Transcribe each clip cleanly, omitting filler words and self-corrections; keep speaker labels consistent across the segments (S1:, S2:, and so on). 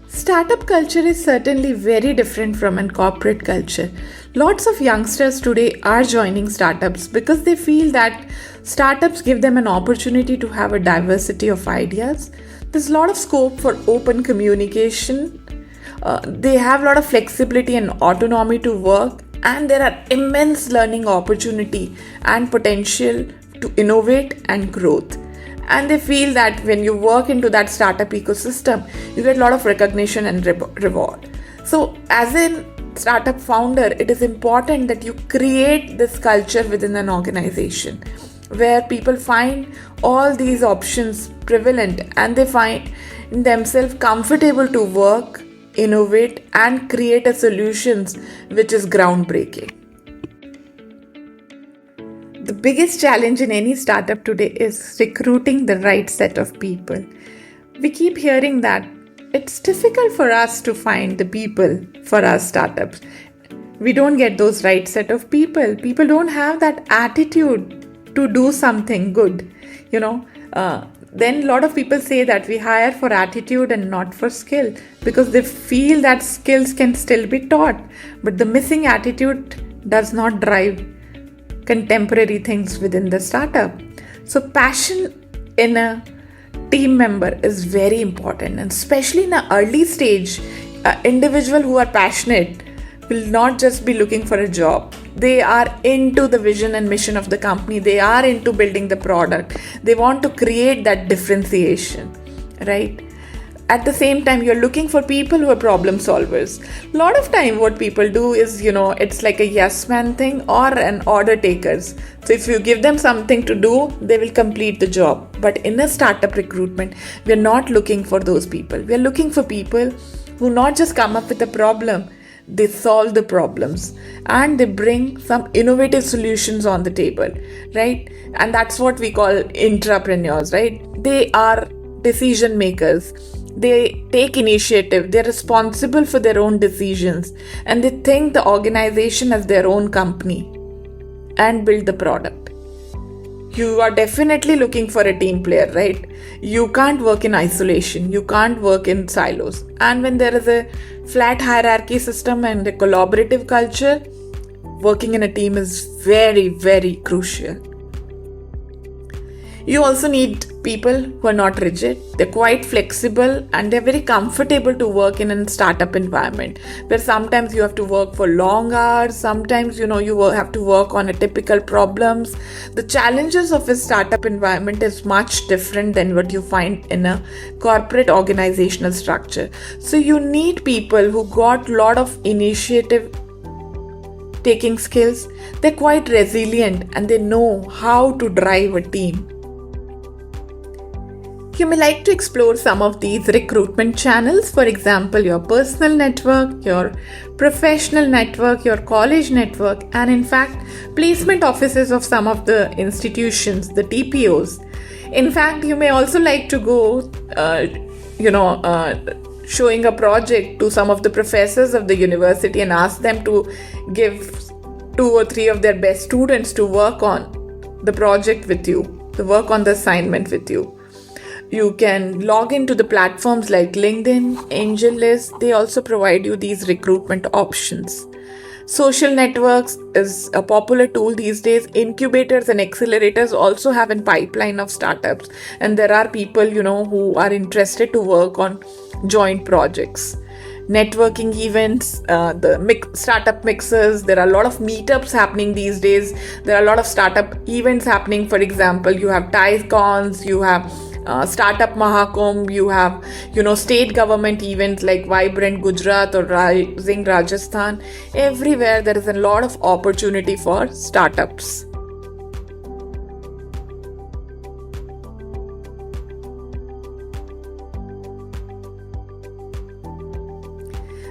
S1: Startup culture is certainly very different from a corporate culture. Lots of youngsters today are joining startups because they feel that startups give them an opportunity to have a diversity of ideas. There's a lot of scope for open communication. They have a lot of flexibility and autonomy to work, and there are immense learning opportunity and potential to innovate and growth. And they feel that when you work into that startup ecosystem, you get a lot of recognition and reward. So as a startup founder, it is important that you create this culture within an organization where people find all these options prevalent and they find themselves comfortable to work, innovate, and create a solutions which is groundbreaking. The biggest challenge in any startup today is recruiting the right set of people. We keep hearing that it's difficult for us to find the people for our startups. We don't get those right set of people. People don't have that attitude to do something good. Then a lot of people say that we hire for attitude and not for skill because they feel that skills can still be taught. But the missing attitude does not drive contemporary things within the startup. So passion in a team member is very important, and especially in an early stage, individual who are passionate will not just be looking for a job. They are into the vision and mission of the company. They are into building the product. They want to create that differentiation, right? At the same time, you're looking for people who are problem solvers. A lot of time what people do is, it's like a yes man thing or an order takers. So if you give them something to do, they will complete the job. But in a startup recruitment, we're not looking for those people. We're looking for people who not just come up with a problem, they solve the problems and they bring some innovative solutions on the table, right? And that's what we call intrapreneurs, right? They are decision makers. They take initiative, they're responsible for their own decisions, and they think the organization as their own company and build the product. You are definitely looking for a team player, right? You can't work in isolation, you can't work in silos. And when there is a flat hierarchy system and a collaborative culture, working in a team is very, very crucial. You also need people who are not rigid. They're quite flexible and they're very comfortable to work in a startup environment where sometimes you have to work for long hours. Sometimes, you have to work on a typical problems. The challenges of a startup environment is much different than what you find in a corporate organizational structure. So you need people who got a lot of initiative taking skills. They're quite resilient and they know how to drive a team. You may like to explore some of these recruitment channels, for example, your personal network, your professional network, your college network, and in fact, placement offices of some of the institutions, the TPOs. In fact, you may also like to go, showing a project to some of the professors of the university and ask them to give 2 or 3 of their best students to work on the project with you, to work on the assignment with you. You can log into the platforms like LinkedIn, AngelList. They also provide you these recruitment options. Social networks is a popular tool these days. Incubators and accelerators also have a pipeline of startups. And there are people, who are interested to work on joint projects. Networking events, startup mixers. There are a lot of meetups happening these days. There are a lot of startup events happening. For example, you have TideCons, you have Startup Mahakumbh, you have, state government events like Vibrant Gujarat or Rising Rajasthan. Everywhere there is a lot of opportunity for startups.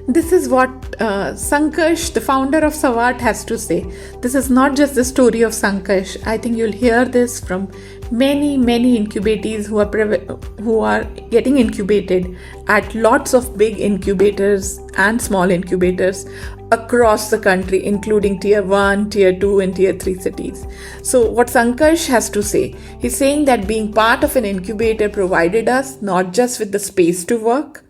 S1: This is what Sankarsh, the founder of Savart, has to say. This is not just the story of Sankarsh. I think you'll hear this from many incubatees who are getting incubated at lots of big incubators and small incubators across the country, including tier 1, tier 2, and tier 3 cities. So, what Sankarsh has to say, he's saying that being part of an incubator provided us not just with the space to work,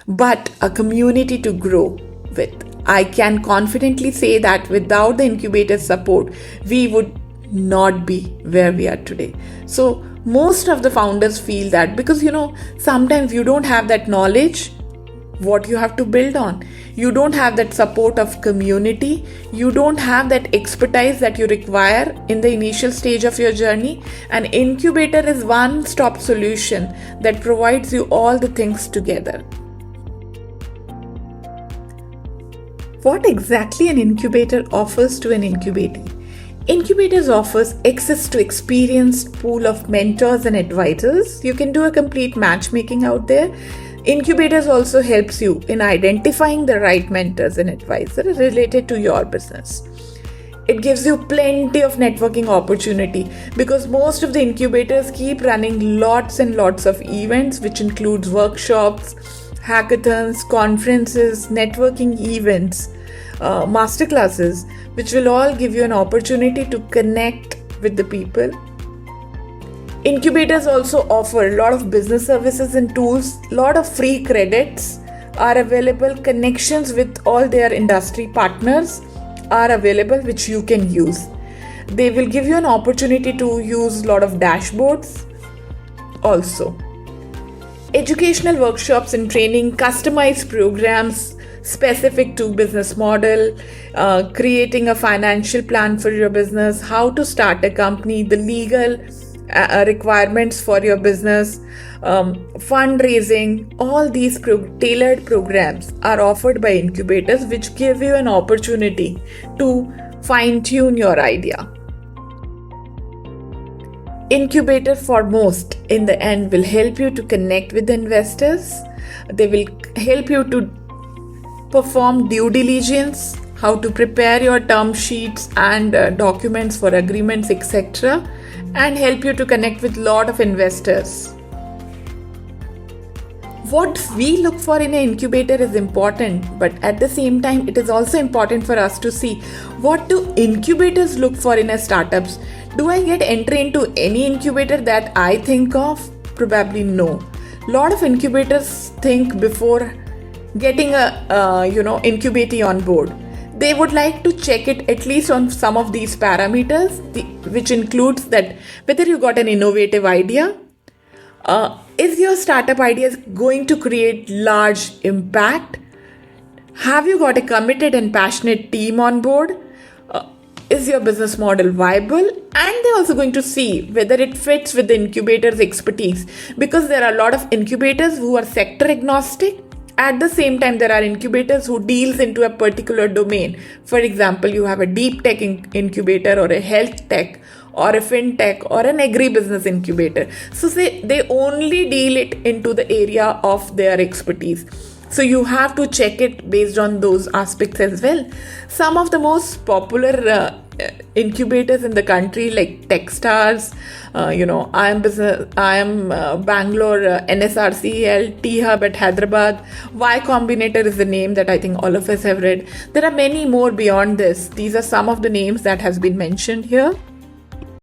S1: but a community to grow with. I can confidently say that without the incubator support, we would not be where we are today. So, most of the founders feel that because sometimes you don't have that knowledge what you have to build on. You don't have that support of community. You don't have that expertise that you require in the initial stage of your journey. An incubator is one-stop solution that provides you all the things together. What exactly an incubator offers to an incubatee? Incubators offers access to experienced pool of mentors and advisors. You can do a complete matchmaking out there. Incubators also helps you in identifying the right mentors and advisors related to your business. It gives you plenty of networking opportunity because most of the incubators keep running lots and lots of events, which includes workshops, hackathons, conferences, networking events, masterclasses, which will all give you an opportunity to connect with the people. Incubators also offer a lot of business services and tools, a lot of free credits are available, connections with all their industry partners are available which you can use. They will give you an opportunity to use a lot of dashboards also. Educational workshops and training, customized programs specific to business model, creating a financial plan for your business, how to start a company, the legal requirements for your business, fundraising, all these tailored programs are offered by incubators which give you an opportunity to fine-tune your idea. Incubator foremost in the end will help you to connect with the investors. They will help you to perform due diligence, how to prepare your term sheets and documents for agreements, etc., and help you to connect with a lot of investors. What we look for in an incubator is important, but at the same time, it is also important for us to see what do incubators look for in a startups. Do I get entry into any incubator that I think of? Probably no. A lot of incubators think before getting a incubatee on board. They would like to check it at least on some of these parameters, which includes that whether you got an innovative idea, is your startup idea going to create large impact? Have you got a committed and passionate team on board? Is your business model viable? And they're also going to see whether it fits with the incubator's expertise, because there are a lot of incubators who are sector agnostic. At the same time, there are incubators who deals into a particular domain. For example, you have a deep tech incubator or a health tech or a fintech or an agribusiness incubator. So they only deal it into the area of their expertise. So you have to check it based on those aspects as well. Some of the most popular incubators in the country like Techstars, I am Bangalore, NSRCL, T-Hub at Hyderabad, Y Combinator is the name that I think all of us have read. There are many more beyond this. These are some of the names that has been mentioned here.